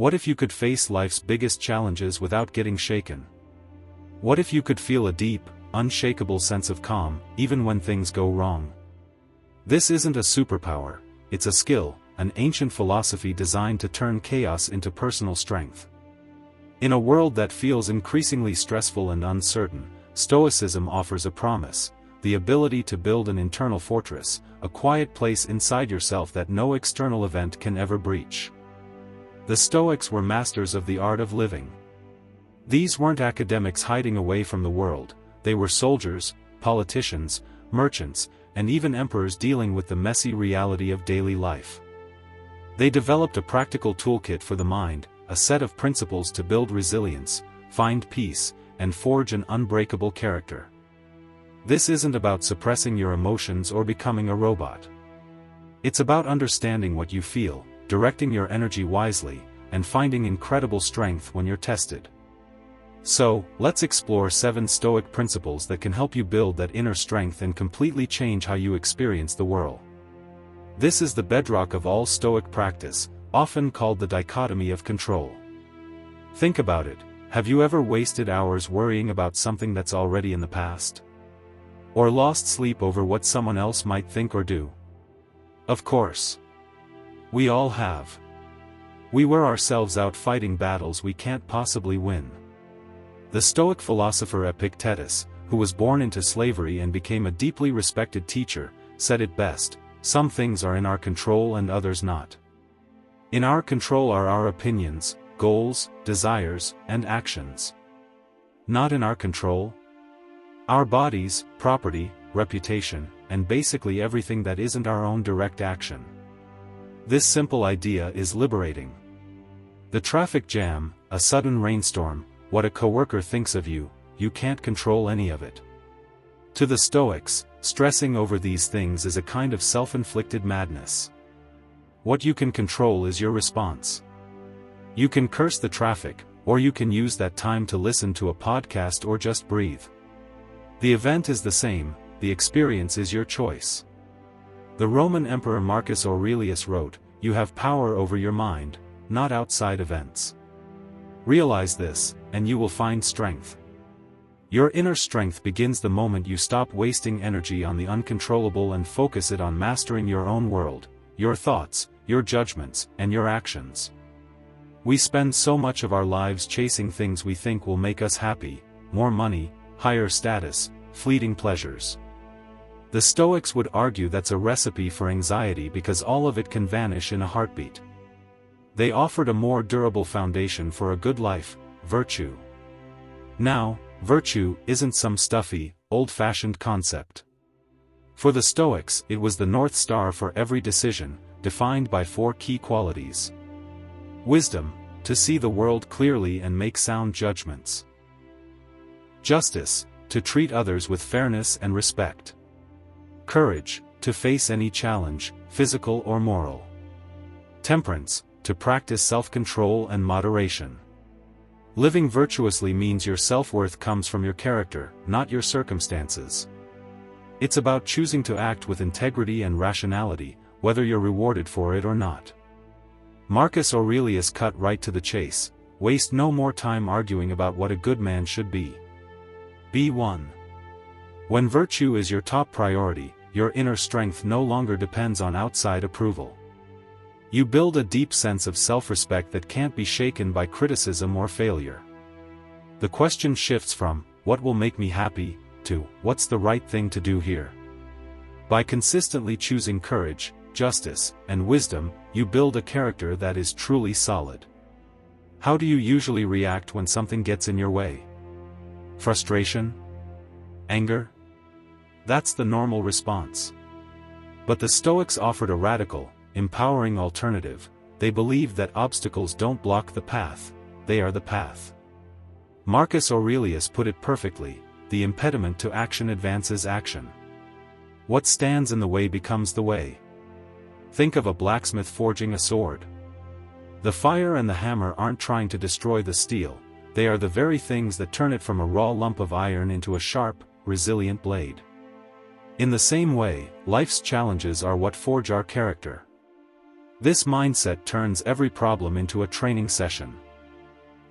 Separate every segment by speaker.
Speaker 1: What if you could face life's biggest challenges without getting shaken? What if you could feel a deep, unshakable sense of calm, even when things go wrong? This isn't a superpower, it's a skill, an ancient philosophy designed to turn chaos into personal strength. In a world that feels increasingly stressful and uncertain, Stoicism offers a promise, the ability to build an internal fortress, a quiet place inside yourself that no external event can ever breach. The Stoics were masters of the art of living. These weren't academics hiding away from the world, they were soldiers, politicians, merchants, and even emperors dealing with the messy reality of daily life. They developed a practical toolkit for the mind, a set of principles to build resilience, find peace, and forge an unbreakable character. This isn't about suppressing your emotions or becoming a robot. It's about understanding what you feel, directing your energy wisely, and finding incredible strength when you're tested. So, let's explore 7 Stoic principles that can help you build that inner strength and completely change how you experience the world. This is the bedrock of all Stoic practice, often called the dichotomy of control. Think about it, have you ever wasted hours worrying about something that's already in the past? Or lost sleep over what someone else might think or do? Of course. We all have. We wear ourselves out fighting battles we can't possibly win. The Stoic philosopher Epictetus, who was born into slavery and became a deeply respected teacher, said it best, "Some things are in our control and others not. In our control are our opinions, goals, desires, and actions. Not in our control? Our bodies, property, reputation, and basically everything that isn't our own direct action." This simple idea is liberating. The traffic jam, a sudden rainstorm, what a coworker thinks of you, you can't control any of it. To the Stoics, stressing over these things is a kind of self-inflicted madness. What you can control is your response. You can curse the traffic, or you can use that time to listen to a podcast or just breathe. The event is the same, the experience is your choice. The Roman Emperor Marcus Aurelius wrote, "You have power over your mind, not outside events." Realize this, and you will find strength. Your inner strength begins the moment you stop wasting energy on the uncontrollable and focus it on mastering your own world, your thoughts, your judgments, and your actions. We spend so much of our lives chasing things we think will make us happy, more money, higher status, fleeting pleasures. The Stoics would argue that's a recipe for anxiety because all of it can vanish in a heartbeat. They offered a more durable foundation for a good life, virtue. Now, virtue isn't some stuffy, old-fashioned concept. For the Stoics, it was the North Star for every decision, defined by 4 key qualities. Wisdom, to see the world clearly and make sound judgments. Justice, to treat others with fairness and respect. Courage, to face any challenge, physical or moral. Temperance, to practice self-control and moderation. Living virtuously means your self-worth comes from your character, not your circumstances. It's about choosing to act with integrity and rationality, whether you're rewarded for it or not. Marcus Aurelius cut right to the chase, waste no more time arguing about what a good man should be. Be one. When virtue is your top priority, your inner strength no longer depends on outside approval. You build a deep sense of self-respect that can't be shaken by criticism or failure. The question shifts from, "What will make me happy?" to, "What's the right thing to do here?" By consistently choosing courage, justice, and wisdom, you build a character that is truly solid. How do you usually react when something gets in your way? Frustration? Anger? That's the normal response. But the Stoics offered a radical, empowering alternative. They believed that obstacles don't block the path, they are the path. Marcus Aurelius put it perfectly, the impediment to action advances action. What stands in the way becomes the way. Think of a blacksmith forging a sword. The fire and the hammer aren't trying to destroy the steel, they are the very things that turn it from a raw lump of iron into a sharp, resilient blade. In the same way, life's challenges are what forge our character. This mindset turns every problem into a training session.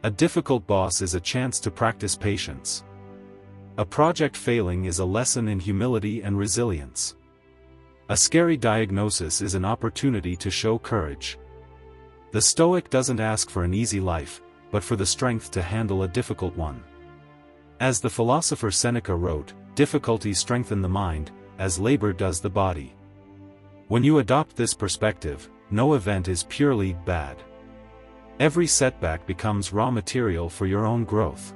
Speaker 1: A difficult boss is a chance to practice patience. A project failing is a lesson in humility and resilience. A scary diagnosis is an opportunity to show courage. The Stoic doesn't ask for an easy life, but for the strength to handle a difficult one. As the philosopher Seneca wrote, difficulties strengthen the mind, as labor does the body. When you adopt this perspective, no event is purely bad. Every setback becomes raw material for your own growth.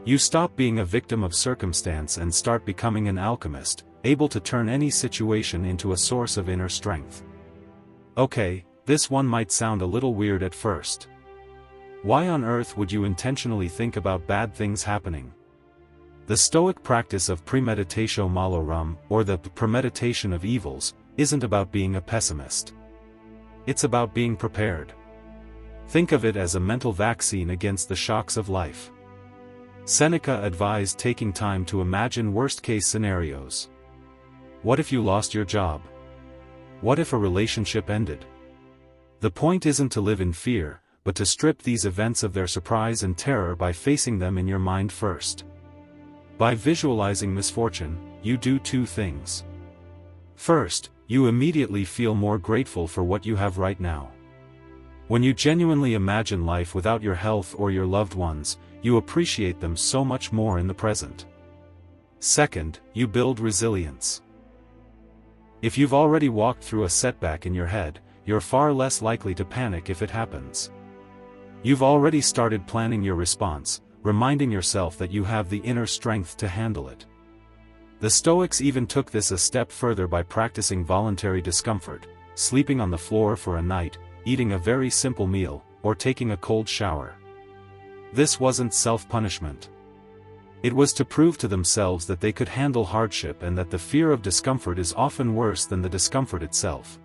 Speaker 1: You stop being a victim of circumstance and start becoming an alchemist, able to turn any situation into a source of inner strength. Okay, this one might sound a little weird at first. Why on earth would you intentionally think about bad things happening? The Stoic practice of premeditatio malorum, or the premeditation of evils, isn't about being a pessimist. It's about being prepared. Think of it as a mental vaccine against the shocks of life. Seneca advised taking time to imagine worst-case scenarios. What if you lost your job? What if a relationship ended? The point isn't to live in fear, but to strip these events of their surprise and terror by facing them in your mind first. By visualizing misfortune, you do two things. First, you immediately feel more grateful for what you have right now. When you genuinely imagine life without your health or your loved ones, you appreciate them so much more in the present. Second, you build resilience. If you've already walked through a setback in your head, you're far less likely to panic if it happens. You've already started planning your response, reminding yourself that you have the inner strength to handle it. The Stoics even took this a step further by practicing voluntary discomfort, sleeping on the floor for a night, eating a very simple meal, or taking a cold shower. This wasn't self-punishment. It was to prove to themselves that they could handle hardship and that the fear of discomfort is often worse than the discomfort itself.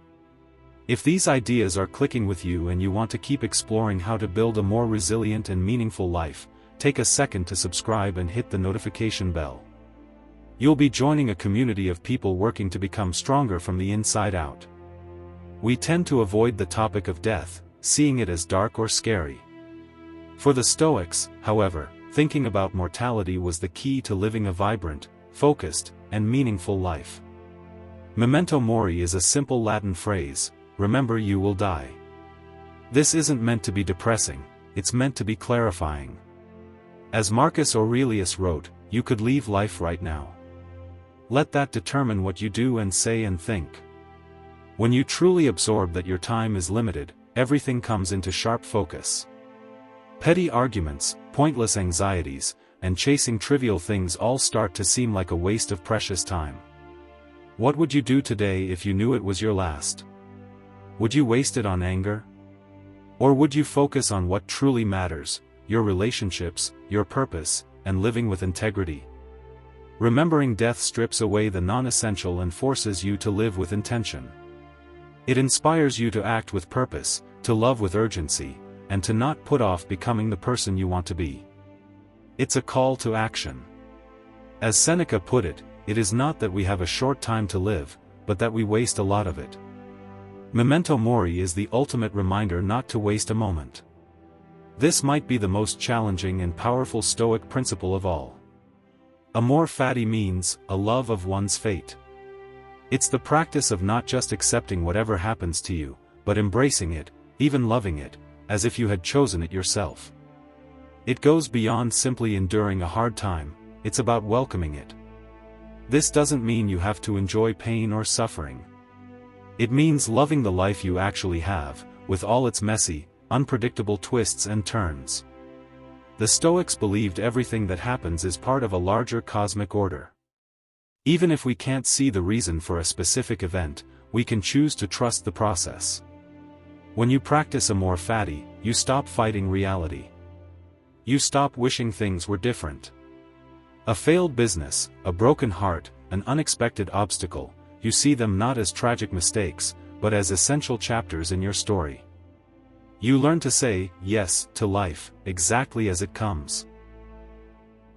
Speaker 1: If these ideas are clicking with you and you want to keep exploring how to build a more resilient and meaningful life, take a second to subscribe and hit the notification bell. You'll be joining a community of people working to become stronger from the inside out. We tend to avoid the topic of death, seeing it as dark or scary. For the Stoics, however, thinking about mortality was the key to living a vibrant, focused, and meaningful life. Memento Mori is a simple Latin phrase, remember you will die. This isn't meant to be depressing, it's meant to be clarifying. As Marcus Aurelius wrote, you could leave life right now. Let that determine what you do and say and think. When you truly absorb that your time is limited, everything comes into sharp focus. Petty arguments, pointless anxieties, and chasing trivial things all start to seem like a waste of precious time. What would you do today if you knew it was your last? Would you waste it on anger? Or would you focus on what truly matters, your relationships, your purpose, and living with integrity? Remembering death strips away the non-essential and forces you to live with intention. It inspires you to act with purpose, to love with urgency, and to not put off becoming the person you want to be. It's a call to action. As Seneca put it, it is not that we have a short time to live, but that we waste a lot of it. Memento Mori is the ultimate reminder not to waste a moment. This might be the most challenging and powerful Stoic principle of all. Amor Fati means, a love of one's fate. It's the practice of not just accepting whatever happens to you, but embracing it, even loving it, as if you had chosen it yourself. It goes beyond simply enduring a hard time, it's about welcoming it. This doesn't mean you have to enjoy pain or suffering. It means loving the life you actually have, with all its messy, unpredictable twists and turns. The Stoics believed everything that happens is part of a larger cosmic order. Even if we can't see the reason for a specific event, we can choose to trust the process. When you practice Amor Fati, you stop fighting reality. You stop wishing things were different. A failed business, a broken heart, an unexpected obstacle, you see them not as tragic mistakes, but as essential chapters in your story. You learn to say yes to life, exactly as it comes.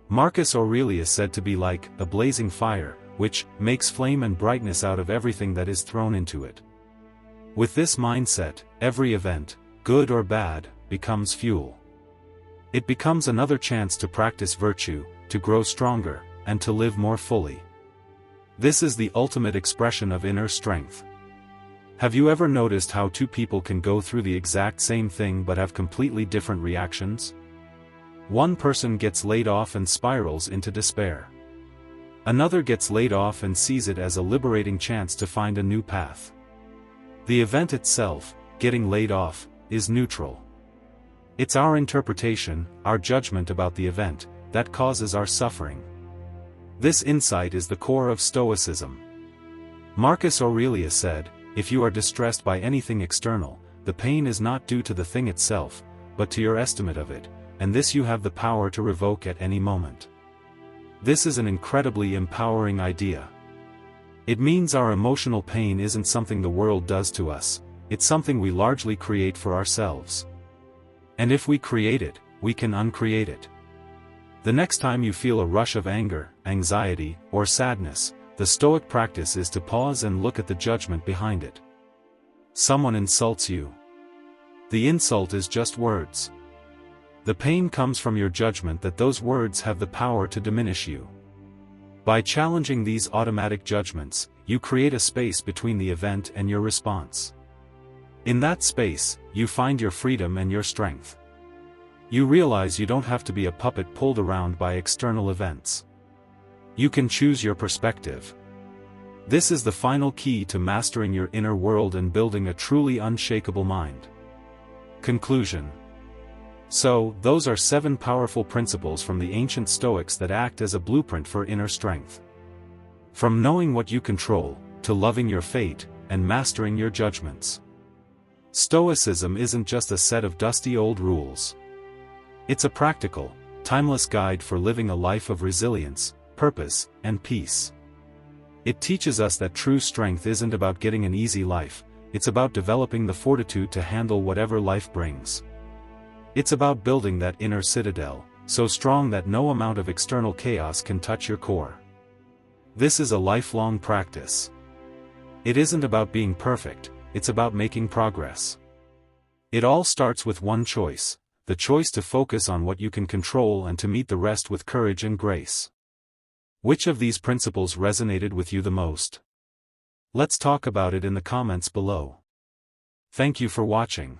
Speaker 1: Marcus Aurelius said to be like a blazing fire, which makes flame and brightness out of everything that is thrown into it. With this mindset, every event, good or bad, becomes fuel. It becomes another chance to practice virtue, to grow stronger, and to live more fully. This is the ultimate expression of inner strength. Have you ever noticed how two people can go through the exact same thing but have completely different reactions? One person gets laid off and spirals into despair. Another gets laid off and sees it as a liberating chance to find a new path. The event itself, getting laid off, is neutral. It's our interpretation, our judgment about the event, that causes our suffering. This insight is the core of Stoicism. Marcus Aurelius said, "If you are distressed by anything external, the pain is not due to the thing itself, but to your estimate of it, and this you have the power to revoke at any moment." This is an incredibly empowering idea. It means our emotional pain isn't something the world does to us, it's something we largely create for ourselves. And if we create it, we can uncreate it. The next time you feel a rush of anger, anxiety, or sadness, the Stoic practice is to pause and look at the judgment behind it. Someone insults you. The insult is just words. The pain comes from your judgment that those words have the power to diminish you. By challenging these automatic judgments, you create a space between the event and your response. In that space, you find your freedom and your strength. You realize you don't have to be a puppet pulled around by external events. You can choose your perspective. This is the final key to mastering your inner world and building a truly unshakable mind. Conclusion. So, those are 7 powerful principles from the ancient Stoics that act as a blueprint for inner strength. From knowing what you control, to loving your fate, and mastering your judgments. Stoicism isn't just a set of dusty old rules. It's a practical, timeless guide for living a life of resilience, purpose, and peace. It teaches us that true strength isn't about getting an easy life, it's about developing the fortitude to handle whatever life brings. It's about building that inner citadel, so strong that no amount of external chaos can touch your core. This is a lifelong practice. It isn't about being perfect, it's about making progress. It all starts with one choice, the choice to focus on what you can control and to meet the rest with courage and grace. Which of these principles resonated with you the most? Let's talk about it in the comments below. Thank you for watching.